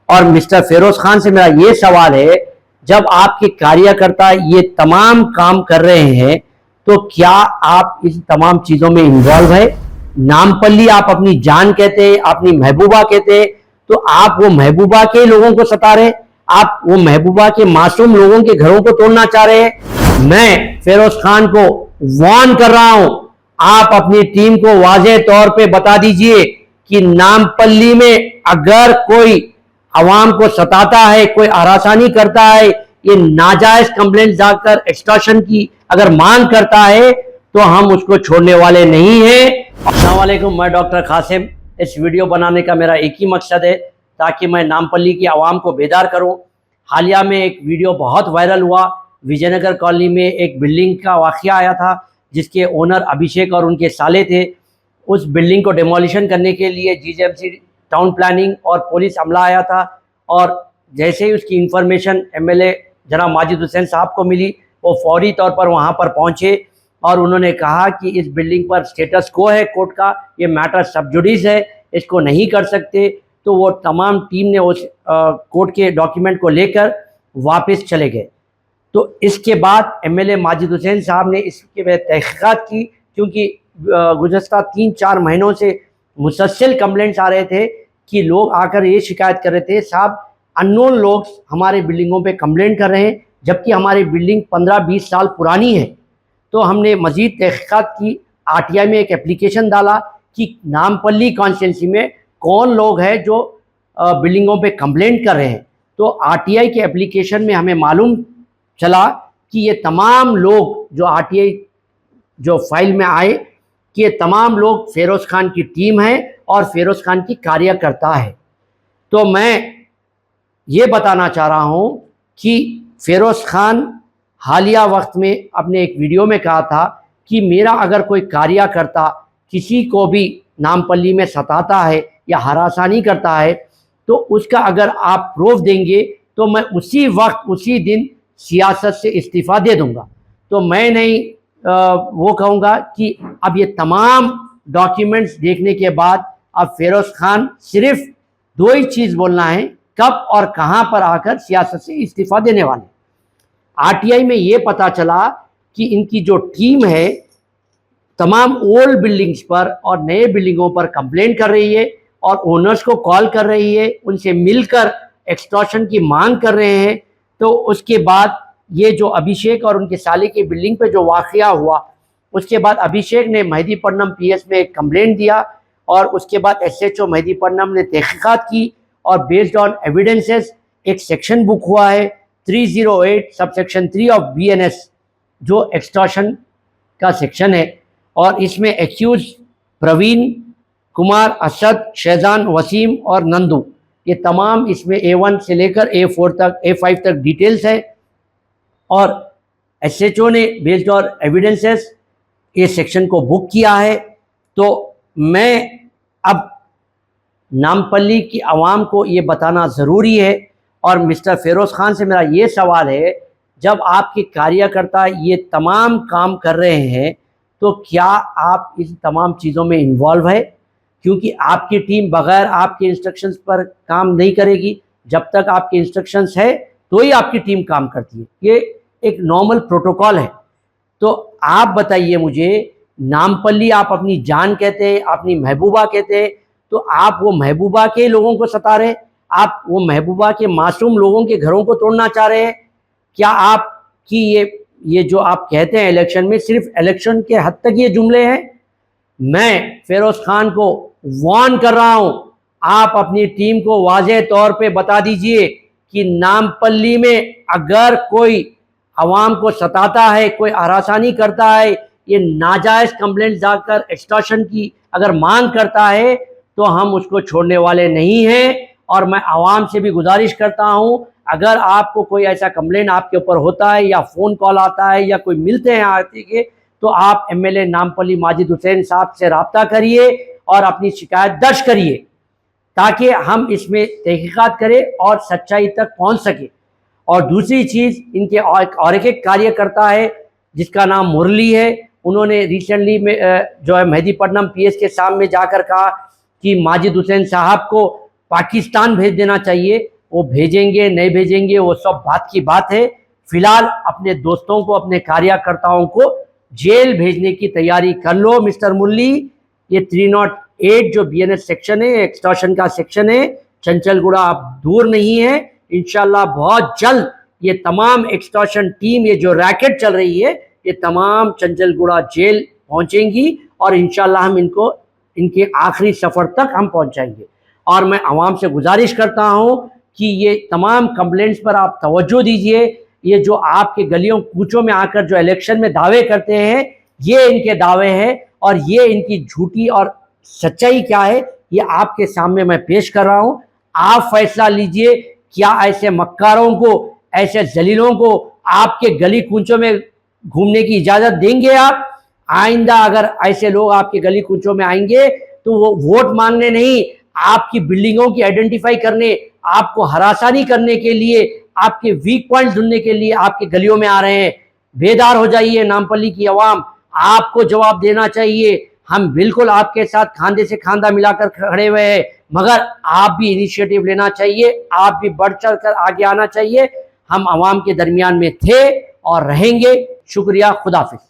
और मिस्टर फिरोज खान से मेरा ये सवाल है, जब आपके कार्यकर्ता ये तमाम काम कर रहे हैं तो क्या आप इस तमाम चीजों में इन्वॉल्व है? नामपल्ली आप अपनी जान कहते हैं, अपनी महबूबा कहते हैं, तो आप वो महबूबा के लोगों को सता रहे, आप वो महबूबा के मासूम लोगों के घरों को तोड़ना चाह रहे हैं। मैं फिरोज खान को वार्न कर रहा हूं, आप अपनी टीम को वाज़ेह तौर पे बता दीजिए कि नामपल्ली में अगर कोई अवाम को सताता है, कोई हरासानी करता है, ये नाजायज कंप्लेंट जाकर एक्सटॉर्शन की अगर मांग करता है तो हम उसको छोड़ने वाले नहीं हैं। अस्सलाम वालेकुम, मैं डॉक्टर कासिम। इस वीडियो बनाने का मेरा एक ही मकसद है ताकि मैं नामपल्ली की आवाम को बेदार करूं। हालिया में एक वीडियो बहुत वायरल हुआ, विजयनगर कॉलोनी में एक बिल्डिंग का वाक़या आया था जिसके ओनर अभिषेक और उनके साले थे। उस बिल्डिंग को डेमोलिशन करने के लिए जीजेएमसी टाउन प्लानिंग और पुलिस अमला आया था और जैसे ही उसकी इन्फॉर्मेशन एमएलए जनाब माजिद हुसैन साहब को मिली, वो फौरी तौर पर वहाँ पर पहुँचे और उन्होंने कहा कि इस बिल्डिंग पर स्टेटस को है कोर्ट का, ये मैटर सब जुडिस है, इसको नहीं कर सकते। तो वो तमाम टीम ने उस कोर्ट के डॉक्यूमेंट को लेकर वापस चले गए। तो इसके बाद एमएलए माजिद हुसैन साहब ने इसके पे तहक़ीक़ात की, क्योंकि गुज़श्ता 3-4 महीनों से मुसलसल कंप्लेंट्स आ रहे थे कि लोग आकर ये शिकायत कर रहे थे, साहब अननोन लोग हमारे बिल्डिंगों पे कंप्लेंट कर रहे हैं, जबकि हमारी बिल्डिंग 15-20 साल पुरानी है। तो हमने मज़ीद तहक़ीक़ात की, आरटीआई में एक एप्लीकेशन डाला कि नामपल्ली कॉन्स्टिट्यूंसी में कौन लोग हैं जो बिल्डिंगों पे कंप्लेंट कर रहे हैं। तो आरटीआई के एप्लीकेशन में हमें मालूम चला कि ये तमाम लोग जो आरटीआई जो फाइल में आए कि ये तमाम लोग फिरोज़ खान की टीम है और फिरोज़ खान की कार्यकर्ता है। तो मैं ये बताना चाह रहा हूँ कि फिरोज़ खान हालिया वक्त में अपने एक वीडियो में कहा था कि मेरा अगर कोई कार्यकर्ता किसी को भी नामपल्ली में सताता है या हरासानी करता है तो उसका अगर आप प्रूफ देंगे तो मैं उसी वक्त उसी दिन सियासत से इस्तीफ़ा दे दूंगा। तो मैं नहीं वो कहूँगा कि अब ये तमाम डॉक्यूमेंट्स देखने के बाद अब फिरोज़ खान सिर्फ 2 ही चीज़ बोलना है, कब और कहाँ पर आकर सियासत से इस्तीफ़ा देने वाले। आरटीआई में ये पता चला कि इनकी जो टीम है तमाम ओल्ड बिल्डिंग्स पर और नए बिल्डिंगों पर कंप्लेंट कर रही है और ओनर्स को कॉल कर रही है, उनसे मिलकर एक्सटॉर्शन की मांग कर रहे हैं। तो उसके बाद ये जो अभिषेक और उनके साले की बिल्डिंग पे जो वाक़या हुआ, उसके बाद अभिषेक ने मेहदीपट्टनम पीएस में एक कंप्लेंट दिया और उसके बाद एसएचओ मेहदीपट्टनम ने तहक़ीक़ात की और बेस्ड ऑन एविडेंसेस एक सेक्शन बुक हुआ है 308 सबसेक्शन 3 ऑफ बीएनएस, जो एक्सटॉर्शन का सेक्शन है। और इसमें एक्यूज प्रवीण कुमार, असद, शहजान, वसीम और नंदू, ये तमाम इसमें A1 से लेकर A4 तक A5 तक डिटेल्स है। और एसएचओ ने बेस्ड ऑन एविडेंसेस ये सेक्शन को बुक किया है। तो मैं अब नामपल्ली की आवाम को ये बताना ज़रूरी है और मिस्टर फिरोज़ खान से मेरा ये सवाल है, जब आपके कार्यकर्ता ये तमाम काम कर रहे हैं तो क्या आप इस तमाम चीज़ों में इन्वॉल्व है? क्योंकि आपकी टीम बग़ैर आपके इंस्ट्रक्शंस पर काम नहीं करेगी। जब तक आपके इंस्ट्रक्शंस है तो ही आपकी टीम काम करती है, ये एक नॉर्मल प्रोटोकॉल है। तो आप बताइए मुझे, नामपल्ली आप अपनी जान कहते हैं, अपनी महबूबा कहते हैं, तो आप वो महबूबा के लोगों को सता रहे, आप वो महबूबा के मासूम लोगों के घरों को तोड़ना चाह रहे हैं। क्या आपकी ये जो आप कहते हैं इलेक्शन में, सिर्फ इलेक्शन के हद तक ये जुमले हैं? मैं फिरोज़ खान को वार्न कर रहा हूं, आप अपनी टीम को वाज़ेह तौर पे बता दीजिए कि नामपल्ली में अगर कोई अवाम को सताता है, कोई हरासानी करता है, ये नाजायज़ कंप्लेंट जाकर एक्सटॉर्शन की अगर मांग करता है तो हम उसको छोड़ने वाले नहीं हैं। और मैं आवाम से भी गुजारिश करता हूं, अगर आपको कोई ऐसा कंप्लेंट आपके ऊपर होता है या फ़ोन कॉल आता है या कोई मिलते हैं आते के, तो आप एमएलए नामपल्ली माजिद हुसैन साहब से रब्ता करिए और अपनी शिकायत दर्ज करिए ताकि हम इसमें तहक़ीक़ात करें और सच्चाई तक पहुंच सके। और दूसरी चीज़, इनके और एक कार्यकर्ता है जिसका नाम मुरली है, उन्होंने रिसेंटली में जो है मेहदीपट्टनम पीएस के सामने जाकर कहा कि माजिद हुसैन साहब को पाकिस्तान भेज देना चाहिए। वो भेजेंगे नहीं भेजेंगे वो सब बात की बात है। फिलहाल अपने दोस्तों को, अपने कार्यकर्ताओं को जेल भेजने की तैयारी कर लो मिस्टर मुरली। ये 308 जो बीएनएस सेक्शन है, एक्सटॉर्शन का सेक्शन है, चंचलगुड़ा आप दूर नहीं है। इंशाल्लाह बहुत जल्द ये तमाम एक्सटॉर्शन टीम, ये जो रैकेट चल रही है, ये तमाम चंचलगुड़ा जेल पहुंचेंगी और इंशाल्लाह हम इनको इनके आखिरी सफर तक हम पहुंचाएंगे। और मैं आवाम से गुजारिश करता हूं कि ये तमाम कंप्लेंट्स पर आप तवज्जो दीजिए। ये जो आपके गलियों कूचों में आकर जो इलेक्शन में दावे करते हैं, ये इनके दावे हैं और ये इनकी झूठी, और सच्चाई क्या है ये आपके सामने मैं पेश कर रहा हूं। आप फैसला लीजिए, क्या ऐसे मक्कारों को, ऐसे जलीलों को आपके गली कूचों में घूमने की इजाजत देंगे आप? आइंदा अगर ऐसे लोग आपके गली कूचों में आएंगे तो वो वोट मांगने नहीं, आपकी बिल्डिंगों की आइडेंटिफाई करने, आपको हरासानी करने के लिए, आपके वीक पॉइंट ढूंढने के लिए आपके गलियों में आ रहे हैं। बेदार हो जाइए नामपल्ली की आवाम, आपको जवाब देना चाहिए। हम बिल्कुल आपके साथ खांधे से खांधा मिलाकर खड़े हुए हैं, मगर आप भी इनिशिएटिव लेना चाहिए, आप भी बढ़ चढ़ कर आगे आना चाहिए। हम आवाम के दरमियान में थे और रहेंगे। शुक्रिया, खुदाफिज।